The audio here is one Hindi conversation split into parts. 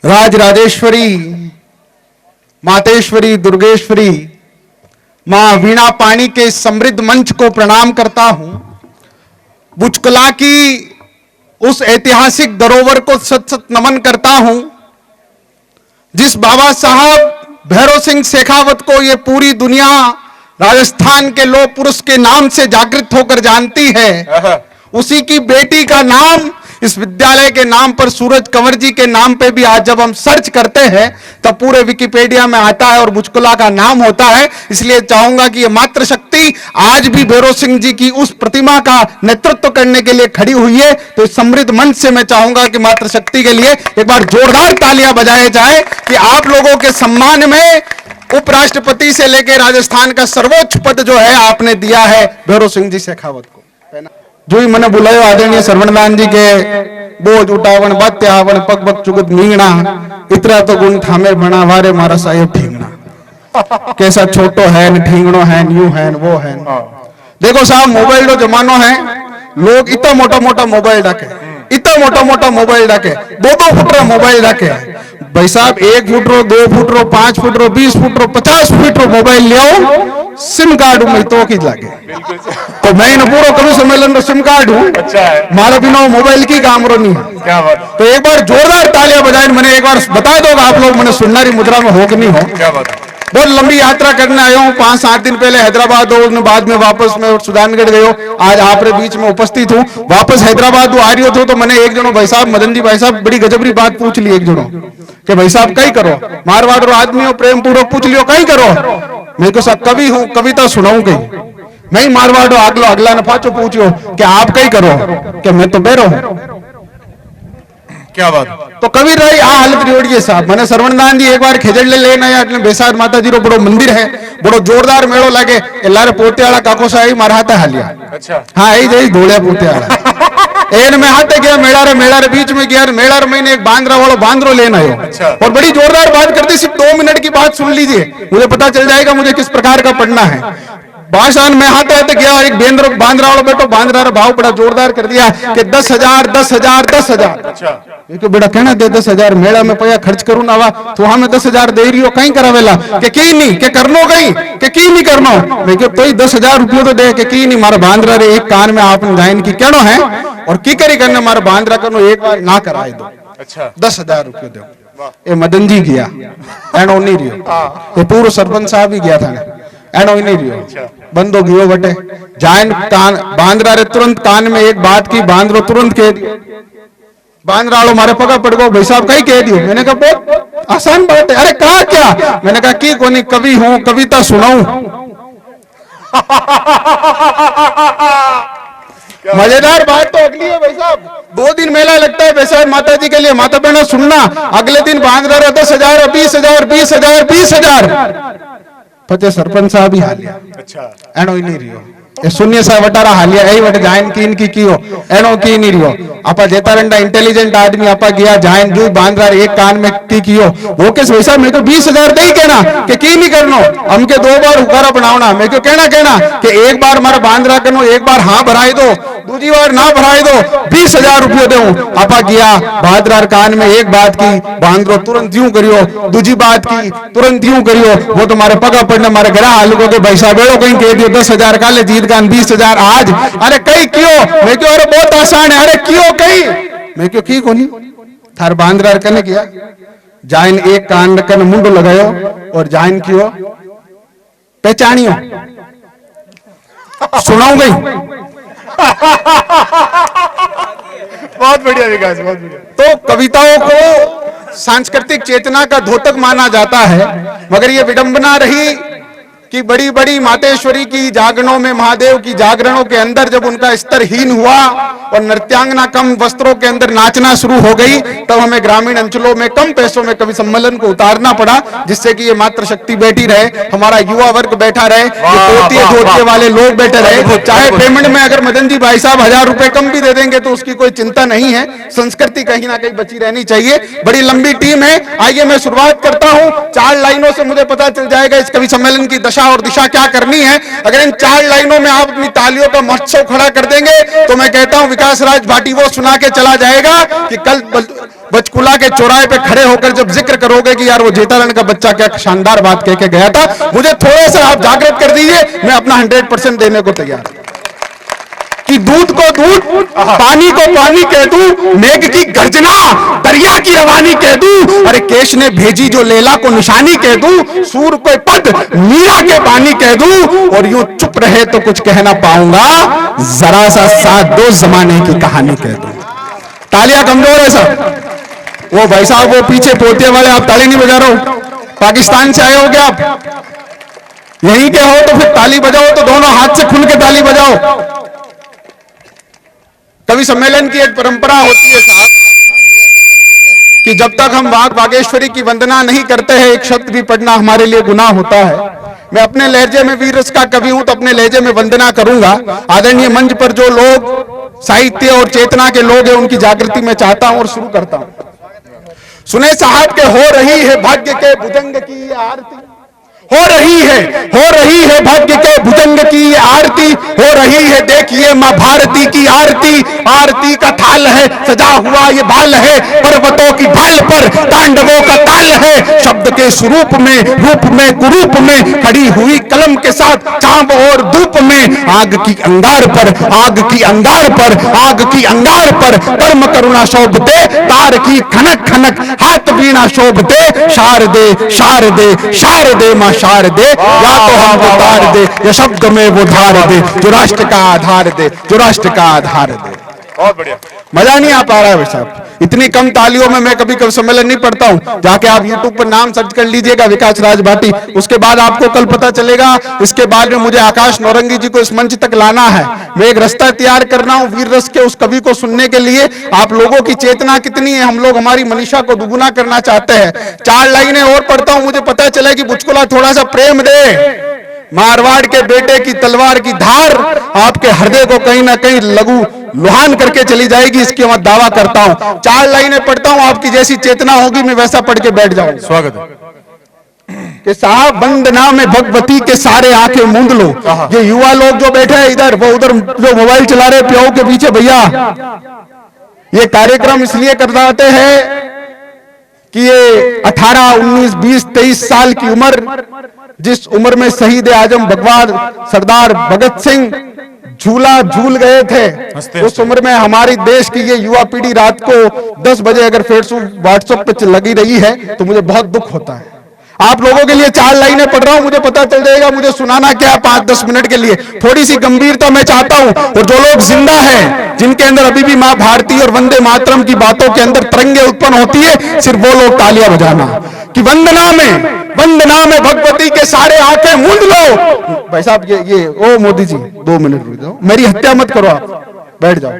राज राजेश्वरी, मातेश्वरी, दुर्गेश्वरी, मां वीणा पाणी के समृद्ध मंच को प्रणाम करता हूं। बुचकला की उस ऐतिहासिक धरोहर को सत सत नमन करता हूं जिस बाबा साहब भैरव सिंह शेखावत को ये पूरी दुनिया राजस्थान के लौह पुरुष के नाम से जागृत होकर जानती है। उसी की बेटी का नाम इस विद्यालय के नाम पर सूरज कंवर जी के नाम पे भी आज जब हम सर्च करते हैं तब पूरे विकिपीडिया में आता है और बुचकुला का नाम होता है। इसलिए चाहूंगा कि ये मातृशक्ति आज भी भैरव सिंह जी की उस प्रतिमा का नेतृत्व करने के लिए खड़ी हुई है। तो इस समृद्ध मंच से मैं चाहूंगा कि मातृशक्ति के लिए एक बार जोरदार तालियां बजाए जाए कि आप लोगों के सम्मान में उपराष्ट्रपति से लेकर राजस्थान का सर्वोच्च पद जो है आपने दिया है भैरव सिंह जी शेखावत को। जो ही मैंने बुलायो आदरणीय सरवणदान जी के बोझ उठावन बात्य आवन पग पग चुगत मींगना इतरा तो गुण थामे बना वारे मारा साहेब ठींगना। कैसा छोटो है न ठींगणो है न्यू है वो है। देखो साहब मोबाइल रो जमानो है, लोग इतना मोटा मोटा मोबाइल रखे, इतना मोटा मोटा मोबाइल रखे, 2-2 फुट रो मोबाइल रखे। भाई साहब 1 फुट रो 2 फुट रो 5 फुट रो 20 फुट रो 50 फुट रो मोबाइल लियो सिम कार्ड में तो की लागे। तो मैं इन पूरा कवि सम्मेलन रो सिम कार्ड हूँ। अच्छा है। मारा बिना मोबाइल की काम रो नहीं। क्या बात। तो एक बार जोरदार तालियां बजाए। मैंने एक बार बता दो आप लोग मैंने सुनहरी मुद्रा में हो कि नहीं हो। क्या बात। बहुत लंबी यात्रा करने आया हूँ। 5-7 दिन पहले हैदराबाद हो, बाद में वापस में सुजानगढ़ गयो। आज आपरे बीच में उपस्थित हूँ। वापस हैदराबाद आ रही हो तो मैंने एक जनो भाई साहब मदन जी भाई साहब बड़ी गजबरी बात पूछ ली। एक जनो कि भाई साहब कई करो, मारवाड़ रो आदमी हो, प्रेम पूर्वक पूछ लियो कई करो। मैं को साहब कवि हूँ, कविता सुनाऊं कहीं। मैं ही मारवाड़ो अगला ने पाछो पूछो कि आप कई करो कि मैं तो बेरो हूं। क्या बात। तो कवि रही आ हालत रियोड़िए साहब। मैंने सरवणदान जी एक बार खेजड़ले लेना है એટલે બેસાડ માતાજી રો બડો મંદિર है, बड़ो जोरदार मेड़ो लागे। लारे पोतेवाला काको साहब मारा हाथे हालिया। अच्छा हाँ यही जई धोलिया पोतेवाला एन में हाथे गया मेड़ा रे बीच में गया। मेड़ा रे मैंने एक बांद्रा वालो बांद्रो लेना आयो। अच्छा। और बड़ी जोरदार बात करती, सिर्फ 2 मिनट की बात सुन लीजिए, मुझे पता चल जाएगा मुझे किस प्रकार का पढ़ना है। भाषण में हाथे हाथे गया और एक बांद्रा वाला बेटो बांद्रा रा भाव बड़ा जोरदार कर दिया कि 10,000 10,000 10,000। अच्छा तो बेटा कहना दे 10,000 मेला में पैसा खर्च करूं ना तो हमें 10,000 दे रही हो कहीं करावेला कि की नहीं के करनो कहीं के की नहीं करनो। मैं क्यों तो 10,000 रुपये तो दे के की नहीं मारा बांद्रा रे एक कान में आपने गायन की कहनो है और की करी करने मारा बांद्रा करनो एक बार ना कराए दो। अच्छा 10,000 रुपये दो। ये मदन जी गया एनो नहीं रियो, ये पूर्व सरपंच साहब ही गया था एनो ही नहीं रियो। बंदो गियो बटे जायन कान बांद्रा रे तुरंत कान में एक बात की बांद्रो तुरंत कह दियो। बांद्रा वालों मारे पगा पड़ गो भाई साहब कहीं कह दियो। मैंने कहा बहुत आसान बात है। अरे कहा क्या? मैंने कहा की कोनी कवि हूं कविता सुनाऊं। मजेदार बात तो अगली है भाई साहब। 2 दिन मेला लगता है वैसा माता जी के लिए, माता बहनों सुनना। अगले दिन बांद्रा रे 10,000 20,000 20,000 20,000 पचे सरपंच साहब ही हालिया। अच्छा एनो ही नहीं रियो ये शून्य सा वटारा हालिया यही वट जायन कीन की कियो एनो की नहीं रियो। आपा जेतारंडा इंटेलिजेंट आदमी आपा गया जायन जो बांद्रा एक कान में की कियो वो किस वैसा मेरे को 20,000 दे ही कहना कि की नहीं करनो हमके 2 बार हुकारा बनावना। मैं क्यों कहना कि एक बार मारा बांद्रा करनो एक बार हाँ भराई दो दूसरी बार ना भराई दो 20,000 रुपये दो। आपा गया बांद्रा कान में एक बात की बांद्रो तुरंत यूं करियो, दूसरी बात की तुरंत यूं करियो। वो तुम्हारे पगा पड़ने मारे घरा हालुको के भाई साहब बेड़ो कहीं कह दियो 10,000 काले जीत गान 20,000 आज। अरे कई क्यों? मैं क्यों अरे बहुत आसान है। अरे क्यों कई? मैं क्यों की कोनी थार बांद्रा कने किया जाइन एक कान कन मुंडो लगायो और जाइन क्यों पहचानियो सुनाऊं गई। बहुत बढ़िया विकास बहुत बढ़िया। तो कविताओं को सांस्कृतिक चेतना का द्योतक माना जाता है, मगर ये विडंबना रही कि बड़ी बड़ी मातेश्वरी की जागरणों में महादेव की जागरणों के अंदर जब उनका स्तर हीन हुआ और नृत्यांगना कम वस्त्रों के अंदर नाचना शुरू हो गई तब हमें ग्रामीण अंचलों में कम पैसों में कवि सम्मेलन को उतारना पड़ा, जिससे कि ये मातृशक्ति बैठी रहे, हमारा युवा वर्ग बैठा रहे, धोतिए वाले लोग बैठे रहे। चाहे पेमेंट में अगर मदन जी भाई साहब 1,000 रुपए कम भी दे देंगे तो उसकी कोई चिंता नहीं है। संस्कृति कहीं ना कहीं बची रहनी चाहिए। बड़ी लंबी टीम है, आइए मैं शुरुआत करता हूँ। 4 लाइनों से मुझे पता चल जाएगा इस कवि सम्मेलन की दशा दशा और दिशा क्या करनी है। अगर इन 4 लाइनों में आप अपनी तालियों का महोत्सव खड़ा कर देंगे तो मैं कहता हूं विकास राज भाटी वो सुना के चला जाएगा कि कल बचकुला के चौराहे पे खड़े होकर जब जिक्र करोगे कि यार वो जेठालाल का बच्चा क्या शानदार बात कह के गया था, मुझे थोड़ा सा आप जागृत कर दीजिए, मैं अपना 100% देने को तैयार कि दूध को दूध, पानी को पानी कह दूं, मेघ की गर्जना, दरिया की रवानी कह दूं, अरे केश ने भेजी जो लैला को निशानी कह दूं, सूर को पद मीरा के पानी कह दूं, और यूं चुप रहे तो कुछ कह ना पाऊंगा, जरा सा साथ दो जमाने की कहानी कह दूं। तालियां कमजोर है सर। वो भाई साहब वो पीछे पोते वाले, आप ताली नहीं बजा रहे हो, पाकिस्तान से आए हो क्या आप? यहीं के हो तो फिर ताली बजाओ, तो दोनों हाथ से खुल के ताली बजाओ। कवि सम्मेलन की एक परंपरा होती है साहब कि जब तक हम वाग वागेश्वरी की वंदना नहीं करते हैं एक शब्द भी पढ़ना हमारे लिए गुनाह होता है। मैं अपने लहजे में वीर रस का कवि हूं तो अपने लहजे में वंदना करूंगा। आदरणीय मंच पर जो लोग साहित्य और चेतना के लोग हैं उनकी जागृति में चाहता हूं और शुरू करता हूं। सुने साहब के हो रही है भाग्य के भुजंग की ये आरती, हो रही है भाग्य के भुजंग की ये आरती, हो रही है देखिए मां भारती की आरती। आरती का थाल है सजा हुआ ये बाल है, पर्वतों की ढाल पर तांडवों का ताल है। शब्द के स्वरूप में रूप में कुरूप में खड़ी हुई कलम के साथ चांद और धूप में, आग की अंगार पर आग की अंगार पर आग की अंगार पर कर्म करुणा शोभते, तार की खनक खनक हाथ वीणा शोभते। शारदे शारदे शारदे मां शारदे, या तो हम उतार दे या शब्द में वो धार दे, जो राष्ट्र का आधार दे, जो राष्ट्र का आधार दे। बहुत बढ़िया। मजा नहीं आ पा रहा है भाई साहब, इतनी कम तालियों में मैं कभी कभी सम्मेलन नहीं पढ़ता हूं। जाके आप YouTube पर नाम सर्च कर लीजिएगा विकास राज भाटी, उसके बाद आपको कल पता चलेगा। इसके बाद में मुझे आकाश नौरंगी जी को इस मंच तक लाना है। मैं एक रास्ता तैयार कर रहा हूं वीर रस के उस कवि को सुनने के लिए। आप लोगों की चेतना कितनी है, हम लोग हमारी मनीषा को दुगुना करना चाहते हैं। 4 लाइनें और पढ़ता हूं, मुझे पता चला कि बुचकुला थोड़ा सा प्रेम दे। मारवाड़ के बेटे की तलवार की धार आपके हृदय को कहीं ना कहीं लघु लुहान करके चली जाएगी, इसकी मैं दावा करता हूं। 4 लाइनें पढ़ता हूं, आपकी जैसी चेतना होगी मैं वैसा पढ़ के बैठ जाऊंगा। स्वागत है कि साहब वंदना में भगवती के सारे आंखें मूंद लो। ये युवा लोग जो बैठे हैं इधर, वो उधर जो मोबाइल चला रहे प्याऊ के पीछे, भैया ये कार्यक्रम इसलिए करवाते हैं कि ये 18, 19, 20, 23 साल की उम्र, जिस उम्र में शहीद आजम भगवान सरदार भगत सिंह झूला झूल गए थे, उस उम्र में हमारी देश की ये युवा पीढ़ी रात को 10 बजे अगर फेसबुक व्हाट्सएप पे लगी रही है तो मुझे बहुत दुख होता है। आप लोगों के लिए 4 लाइनें पढ़ रहा हूं, मुझे पता चल जाएगा मुझे सुनाना क्या है 5-10 मिनट के लिए। थोड़ी सी गंभीरता मैं चाहता हूं। और जो लोग जिंदा हैं, जिनके अंदर अभी भी मां भारती और वंदे मातरम की बातों के अंदर तरंगे उत्पन्न होती है, सिर्फ वो लोग तालियां बजाना कि वंदना में भगवती के सारे आंखें मूंद लो। भाई साहब ये ओ मोदी जी 2 मिनट रुक जाओ, मेरी हत्या मत करो, आप बैठ जाओ।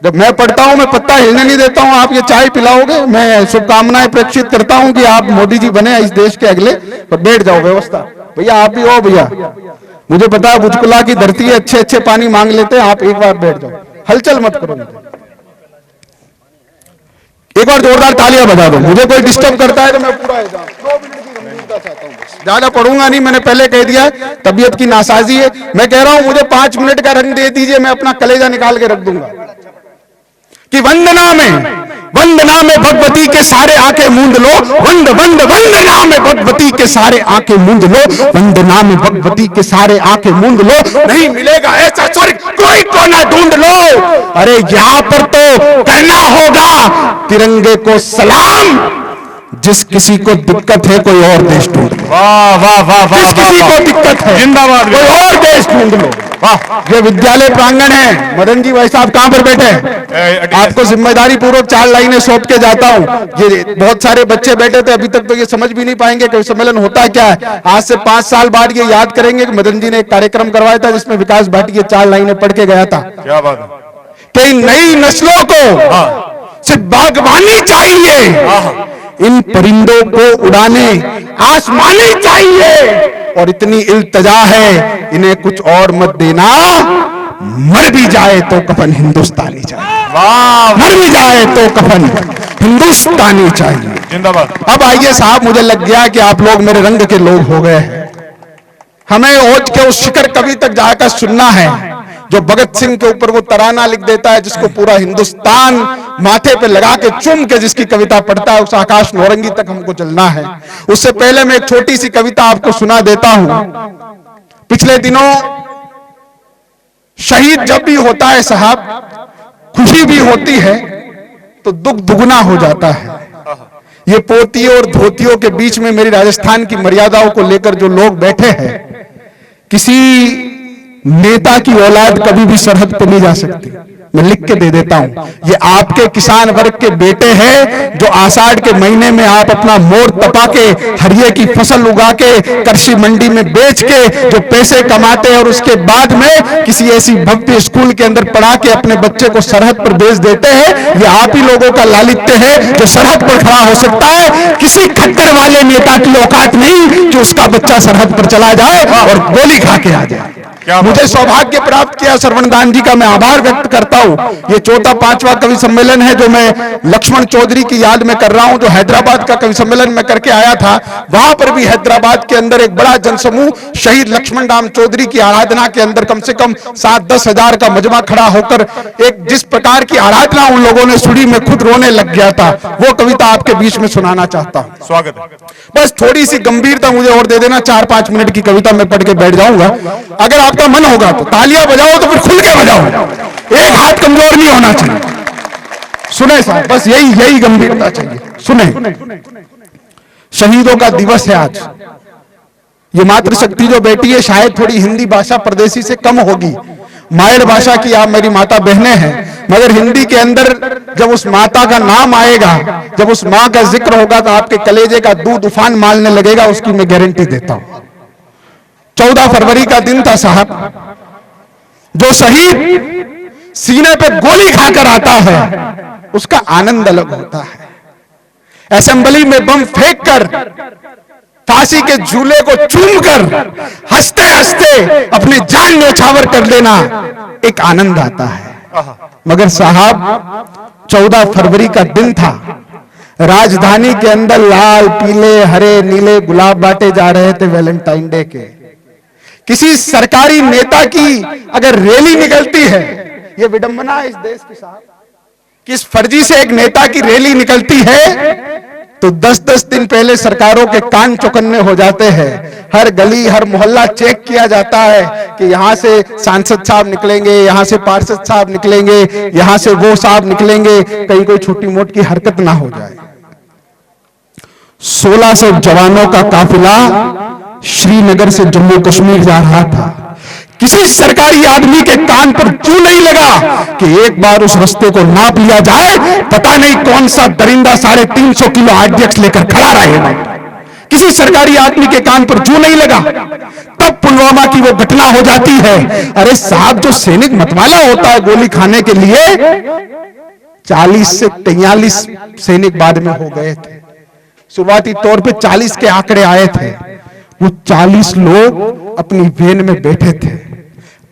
जब मैं पढ़ता हूं मैं पत्ता हिलने नहीं देता हूं, आप ये चाय पिलाओगे, मैं शुभकामनाएं प्रेक्षित करता हूं कि आप मोदी जी बने इस देश के अगले, पर बैठ जाओ व्यवस्था। भैया आप भी हो भैया, मुझे पता है बुचकुला की धरती है, अच्छे पानी मांग लेते हैं, आप एक बार बैठ जाओ, हलचल मत करो। एक बार जोरदार तालियां बजा दो। मुझे कोई डिस्टर्ब करता है तो मैं पूरा 2 मिनट की गंभीरता चाहता हूं, ज्यादा पढ़ूंगा नहीं, मैंने पहले कह दिया तबीयत की नासाजी है। मैं कह रहा हूं मुझे 5 मिनट का रंग दे दीजिए, मैं अपना कलेजा निकाल के रख दूंगा कि वंदना में भगवती के सारे आंखें मूंद लो। वंदना में भगवती के सारे आंखें मूंद लो, वंदना में भगवती के सारे आंखें मूंद लो। नहीं मिलेगा ऐसा स्वर्ग, कोई कोना ढूंढ लो। अरे यहां पर तो करना होगा तिरंगे को सलाम, जिस किसी को दिक्कत है कोई और देश ढूंढ लो। वाह वाह वाह वाह, जिस किसी को दिक्कत है जिंदाबाद, कोई और देश ढूंढ लो। वाह, ये विद्यालय प्रांगण है। मदन जी भाई साहब कहां पर बैठे हैं? आपको जिम्मेदारी पूर्वक 4 लाइनें सौंप के जाता हूं। ये बहुत सारे बच्चे बैठे थे, अभी तक तो ये समझ भी नहीं पाएंगे कि सम्मेलन होता क्या है। आज से 5 साल बाद ये याद करेंगे कि मदन जी ने एक कार्यक्रम करवाया था जिसमें विकास भाटी ये 4 लाइनें पढ़ के गया था। क्या बात है। कि नई नस्लों को सिर्फ बागवानी चाहिए, इन परिंदों को उड़ाने आसमानी चाहिए, और इतनी इल्तजा है इन्हें कुछ और मत देना, मर भी जाए तो कफन हिंदुस्तानी चाहिए। वाह, मर भी जाए तो कफन हिंदुस्तानी चाहिए। जिंदाबाद। अब आइए साहब, मुझे लग गया कि आप लोग मेरे रंग के लोग हो गए हैं। हमें ओज के उस शिखर कवि तक जाकर सुनना है जो भगत सिंह के ऊपर वो तराना लिख देता है जिसको पूरा हिंदुस्तान माथे पे लगा के चूम के जिसकी कविता पढ़ता है, उस आकाश नौरंगी तक हमको चलना है। उससे पहले मैं एक छोटी सी कविता आपको सुना देता हूं। पिछले दिनों शहीद जब भी होता है साहब, खुशी भी होती है तो दुख दुगना हो जाता है। ये पोतियों और धोतियों के बीच में मेरी राजस्थान की मर्यादाओं को लेकर जो लोग बैठे हैं, किसी नेता की औलाद कभी भी सरहद पर नहीं जा सकती। मैं लिख के दे देता हूं, ये आपके किसान वर्ग के बेटे हैं जो आषाढ़ के महीने में आप अपना मोर तपा के हरिये की फसल उगा के कृषि मंडी में बेच के जो पैसे कमाते हैं और उसके बाद में किसी ऐसी भव्य स्कूल के अंदर पढ़ा के अपने बच्चे को सरहद पर भेज देते हैं। ये आप ही लोगों का लालित्य है जो सरहद पर खड़ा हो सकता है। किसी खट्टर वाले नेता की औकात नहीं कि उसका बच्चा सरहद पर चला जाए और गोली खा के आ जाए। मुझे सौभाग्य प्राप्त किया श्रवणदान जी का मैं आभार व्यक्त करता हूं। ये चौथा पांचवा कवि सम्मेलन है जो मैं लक्ष्मण चौधरी की याद में कर रहा हूं, जो हैदराबाद का कवि सम्मेलन में करके आया था। वहां पर भी हैदराबाद के अंदर एक बड़ा जनसमूह शहीद लक्ष्मण राम चौधरी की आराधना के अंदर कम से कम 7-10 हजार का मजमा खड़ा होकर एक जिस प्रकार की आराधना उन लोगों ने सुनी, में खुद रोने लग गया था। वो कविता आपके बीच में सुनाना चाहता हूं। स्वागत है। बस थोड़ी सी गंभीरता मुझे और दे देना, 4-5 मिनट की कविता मैं पढ़ के बैठ जाऊंगा। अगर आपका मन होगा तो तालियां बजाओ, तो फिर खुल के बजाओ, एक हाथ कमजोर नहीं होना चाहिए। सुने साहब, बस यही गंभीरता चाहिए। सुने, शहीदों का दिवस है आज। ये मातृशक्ति जो बेटी है, शायद थोड़ी हिंदी भाषा परदेसी से कम होगी, मायर भाषा की आप मेरी माता बहनें हैं, मगर हिंदी के अंदर जब उस माता का नाम आएगा, जब उस मां का जिक्र होगा तो आपके कलेजे का दूध उफान मारने लगेगा, उसकी मैं गारंटी देता हूं। 14 फरवरी का दिन था साहब। जो शहीद सीने पे गोली खाकर आता है उसका आनंद अलग होता है। असेंबली में बम फेंक कर, फांसी के झूले को चूमकर, हंसते हंसते अपनी जान न्यौछावर कर देना एक आनंद आता है। मगर साहब 14 फरवरी का दिन था, राजधानी के अंदर लाल पीले हरे नीले गुलाब बांटे जा रहे थे वैलेंटाइन डे के। किसी सरकारी नेता की अगर रैली निकलती है, यह विडंबना है इस देश की साहब, किस फर्जी से एक नेता की रैली निकलती है तो 10-10 दिन पहले सरकारों के कान चौकन्ने हो जाते हैं। हर गली हर मोहल्ला चेक किया जाता है कि यहां से सांसद साहब निकलेंगे, यहां से पार्षद साहब निकलेंगे, यहां से वो साहब निकलेंगे, कहीं कोई छोटी मोटी की हरकत ना हो जाए। 1600 जवानों का काफिला श्रीनगर से जम्मू कश्मीर जा रहा था। किसी सरकारी आदमी के कान पर क्यों नहीं लगा कि एक बार उस रास्ते को नाप लिया जाए, पता नहीं कौन सा दरिंदा 350 किलो आरडीएक्स लेकर खड़ा रहेगा। किसी सरकारी आदमी के कान पर क्यों नहीं लगा? तब पुलवामा की वो घटना हो जाती है। अरे साहब, जो सैनिक मतवाला होता है गोली खाने के लिए, 40 से 43 सैनिक बाद में हो गए थे। शुरुआती तौर पे 40 के आंकड़े आए थे। वो 40 लोग अपनी वेन में बैठे थे।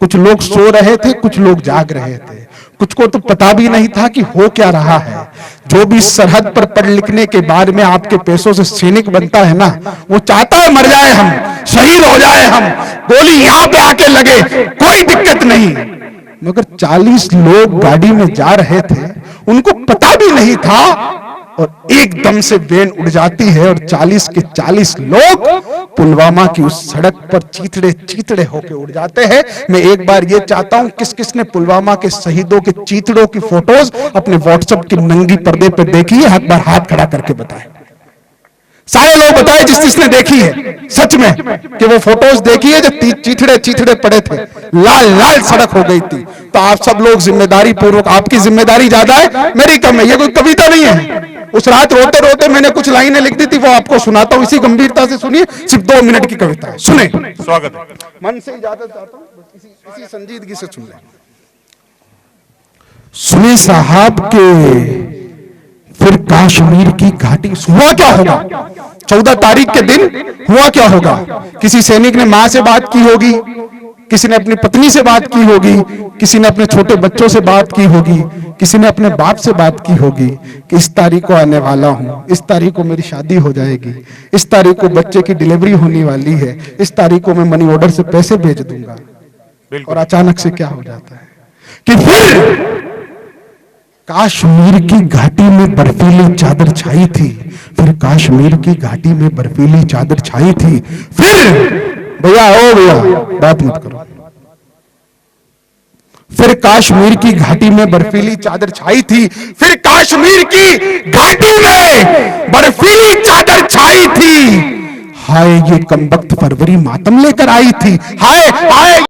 कुछ लोग सो रहे थे, कुछ लोग जाग रहे थे, कुछ को तो पता भी नहीं था कि हो क्या रहा है। जो भी सरहद पर पढ़ लिखने के बाद में आपके पैसों से सैनिक बनता है ना, वो चाहता है मर जाए हम, शहीद हो जाए हम, गोली यहां पे आके लगे, कोई दिक्कत नहीं। मगर 40 लोग गाड़ी में जा रहे थे, उनको पता भी नहीं था, और एकदम से वेन उड़ जाती है और 40 के 40 लोग पुलवामा की उस सड़क पर चीथड़े चीथड़े होके उड़ जाते हैं। मैं एक बार ये चाहता हूं, किस किस ने पुलवामा के शहीदों के चीथड़ों की फोटोज अपने व्हाट्सएप की नंगी पर्दे पर देखी है? एक बार हाथ खड़ा करके बताएं। सारे लोग बताए जिस जिसने देखी है सच में कि वो फोटोज देखी है जो चीथड़े चीथड़े पड़े थे, लाल लाल सड़क हो गई थी। तो आप सब लोग जिम्मेदारी पूर्वक, आपकी जिम्मेदारी ज्यादा है, मेरी कम है। ये कोई कविता नहीं है। उस रात रोते रोते मैंने कुछ लाइनें लिख दी थी, वो आपको सुनाता हूं। इसी गंभीरता से सुनिए, सिर्फ 2 मिनट की कविता है, सुने। स्वागत है। मन से इजाजत चाहता हूं, इसी संजीदगी से सुन लें। सुने साहब के फिर कश्मीर की घाटी हुआ क्या होगा? 14 तारीख के दिन हुआ क्या होगा? किसी सैनिक ने मां से बात की होगी, किसी ने अपनी पत्नी से बात की होगी, किसी ने अपने छोटे बच्चों से बात की होगी, किसी ने अपने बाप से बात की होगी कि इस तारीख को आने वाला हूं, इस तारीख को मेरी शादी हो जाएगी, इस तारीख को बच्चे की डिलीवरी होने वाली है, इस तारीख को मैं मनी ऑर्डर से पैसे भेज दूंगा। और अचानक से क्या हो जाता है कि फिर कश्मीर की घाटी में बर्फीली चादर छाई थी, फिर कश्मीर की घाटी में बर्फीली चादर छाई थी, फिर भैया ओ भैया बात मत करो, फिर कश्मीर की घाटी में बर्फीली चादर छाई थी, फिर कश्मीर की घाटी में बर्फीली चादर छाई थी। हाय ये कमबख्त फरवरी मातम लेकर आई थी, हाय हाय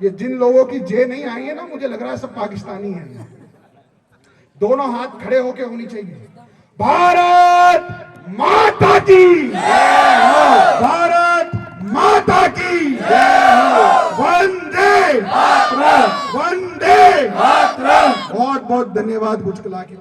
ये जिन लोगों की जे नहीं आई है ना, मुझे लग रहा है सब पाकिस्तानी हैं। दोनों हाथ खड़े होके होनी चाहिए। भारत माता की जय हो, भारत माता की जय हो, वंदे मातरम, वंदे मातरम। बहुत बहुत धन्यवाद बुचकला की।